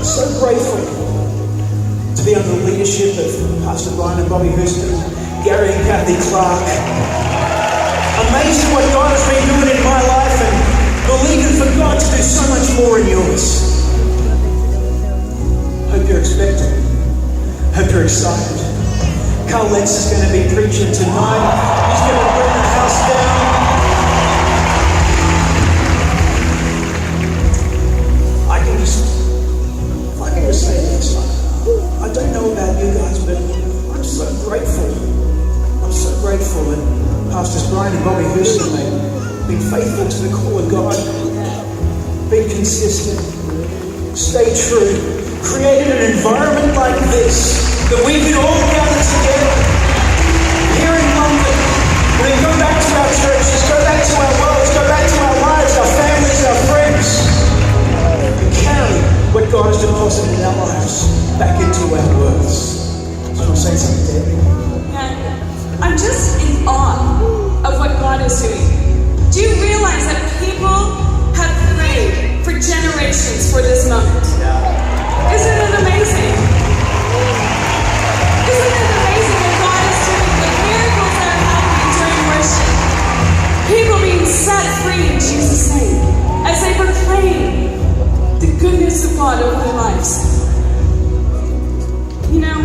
So grateful to be under the leadership of Pastor Brian and Bobby Houston, Gary and Kathy Clark. Amazing what God has been doing in my life and believing for God to do so much more in yours. Hope you're expecting. Hope you're excited. Carl Letts is going to be preaching tonight. He's going to bring the house down. I can just say this. I don't know about you guys, but I'm so grateful. I'm so grateful that Pastors Brian and Bobby Houston have been faithful to the call of God, been consistent, stay true, created an environment like this that we can all gather together here in London. We can go back to our churches, go back to our worlds, go back to our lives, our families, our friends, and carry what God has deposited in our lives back into our worlds. So I'm saying something, Debbie. Yeah, I'm just in awe of what God is doing. Do you realize that people have prayed for generations for this moment? Isn't it amazing? Isn't it amazing what God is doing? The miracles that are happening during worship. People being set free in Jesus' name as they proclaim the goodness of God over their lives. You know,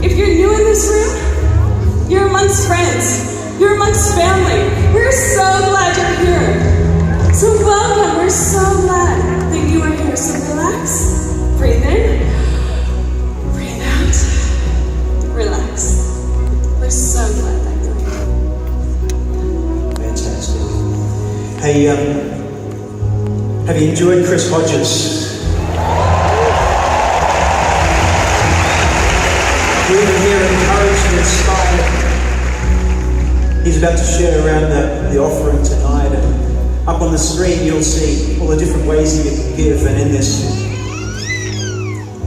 if you're new in this room, you're amongst friends, you're amongst family. We're so glad you're here. So welcome. We're so glad that you are here. So relax, breathe in, breathe out, relax. We're so glad that you're here. Fantastic. Hey, have you enjoyed Chris Hodges? We've been here encouraged and inspired. He's about to share around the offering tonight, and up on the screen you'll see all the different ways that you can give. And in this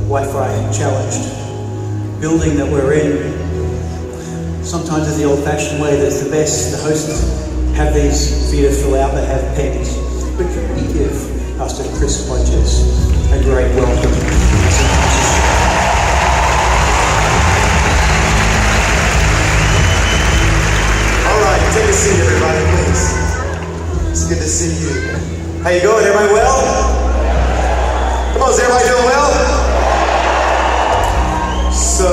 Wi-Fi challenged building that we're in, sometimes it's the old-fashioned way that's the best. The hosts have these for you to fill out. They have pens. But can we give Pastor Chris Hodges a great welcome? Take a seat, everybody, please. It's good to see you. How you going? Everybody well? Come on, is everybody doing well? So,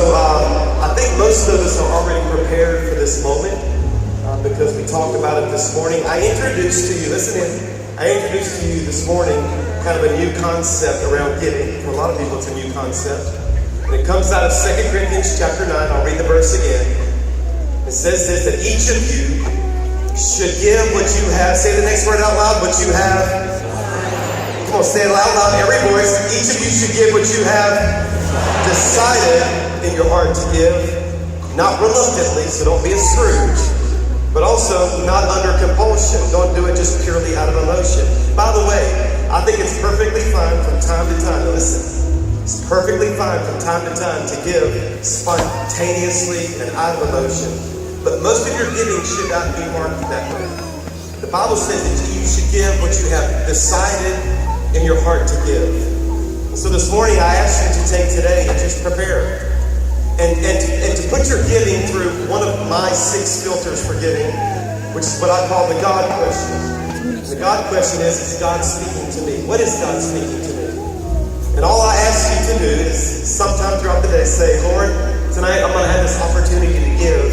I think most of us are already prepared for this moment because we talked about it this morning. I introduced to you this morning kind of a new concept around giving. For a lot of people, it's a new concept. And it comes out of 2 Corinthians chapter 9. I'll read the verse again. It says this, that each of you should give what you have. Say the next word out loud, what you have. Come on, say it out loud, every voice. Each of you should give what you have decided in your heart to give. Not reluctantly, so don't be a Scrooge. But also not under compulsion. Don't do it just purely out of emotion. By the way, I think it's perfectly fine from time to time. Listen. It's perfectly fine from time to time to give spontaneously and out of emotion. But most of your giving should not be marked that way. The Bible says that you should give what you have decided in your heart to give. And so this morning I ask you to take today and just prepare. And to put your giving through one of my 6 filters for giving, which is what I call the God question. The God question is God speaking to me? What is God speaking to me? And all I ask you to do is sometime throughout the day say, Lord, tonight I'm going to have this opportunity to give.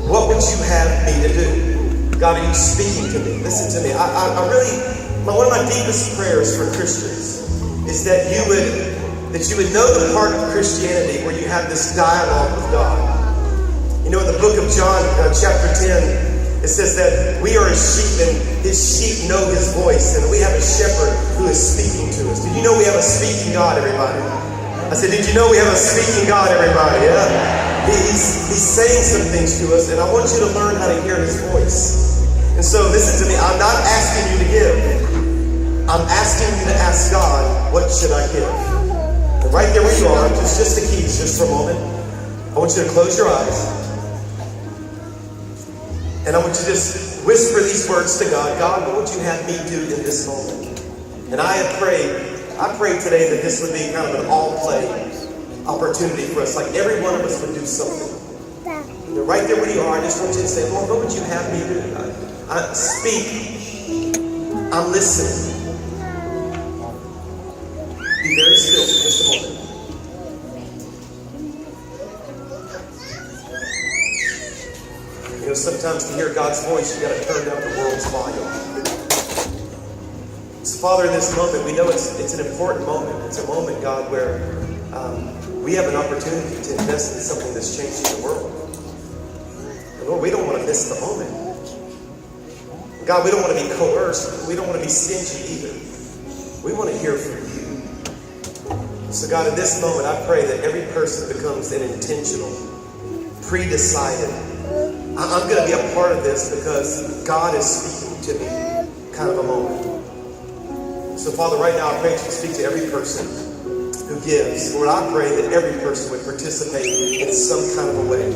What would you have me to do? God, are you speaking to me? Listen to me. One of my deepest prayers for Christians is that you would know the part of Christianity where you have this dialogue with God. You know, in the book of John, chapter 10, it says that we are his sheep and his sheep know his voice, and we have a shepherd who is speaking to us. Did you know we have a speaking God, everybody? I said, did you know we have a speaking God, everybody? Yeah. He's saying some things to us, and I want you to learn how to hear his voice. And so listen to me, I'm not asking you to give. I'm asking you to ask God, what should I give? And right there where you are, just the keys, just for a moment. I want you to close your eyes. And I want you to just whisper these words to God. God, what would you have me do in this moment? And I have prayed I pray today that this would be kind of an all-play opportunity for us. Like every one of us would do something. And right there where you are, I just want you to say, Lord, what would you have me do? Speak. I'm listening. Be very still for just a moment. You know, sometimes to hear God's voice, you got to turn down the world's volume. So, Father, in this moment, we know it's an important moment. It's a moment, God, where we have an opportunity to invest in something that's changing the world. And Lord, we don't want to miss the moment. God, we don't want to be coerced. We don't want to be stingy either. We want to hear from you. So, God, in this moment, I pray that every person becomes an intentional, pre-decided. I'm going to be a part of this because God is speaking to me kind of a moment. So, Father, right now, I pray that you speak to every person who gives. Lord, I pray that every person would participate in some kind of a way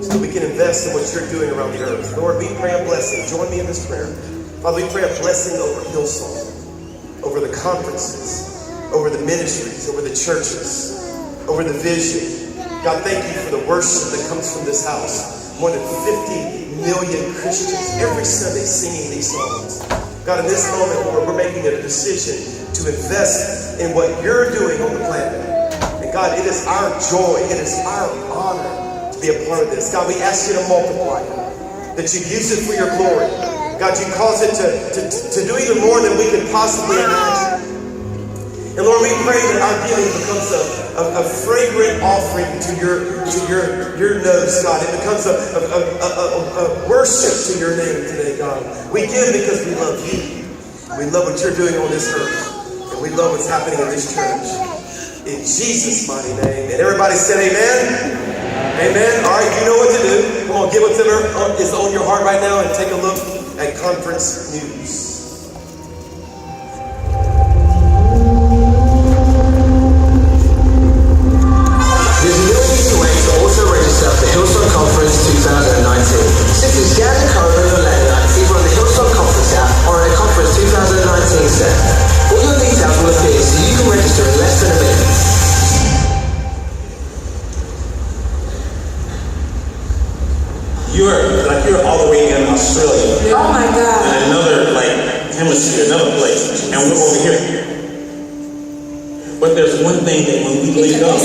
so that we can invest in what you're doing around the earth. Lord, we pray a blessing. Join me in this prayer. Father, we pray a blessing over Hillsong, over the conferences, over the ministries, over the churches, over the vision. God, thank you for the worship that comes from this house. More than 50 million Christians every Sunday singing these songs. God, in this moment, Lord, we're making a decision to invest in what you're doing on the planet. And God, it is our joy, it is our honor to be a part of this. God, we ask you to multiply it, that you use it for your glory. God, you cause it to do even more than we could possibly imagine. And Lord, we pray that our giving becomes a fragrant offering to your nose, God. It becomes a worship to your name today, God. We give because we love you. We love what you're doing on this earth. And we love what's happening in this church. In Jesus' mighty name. And everybody said amen. Amen. All right, you know what to do. Come on, get whatever is on your heart right now and take a look at conference news. The Hillsong Conference 2019. Simply scan the code on your lanyard, either on the Hillsong Conference app or on a Conference 2019 set. All your details will appear so you can register in less than a minute. You're all the way in Australia. Oh my God. In another hemisphere, another place. And we're over here. But there's one thing that when we link up,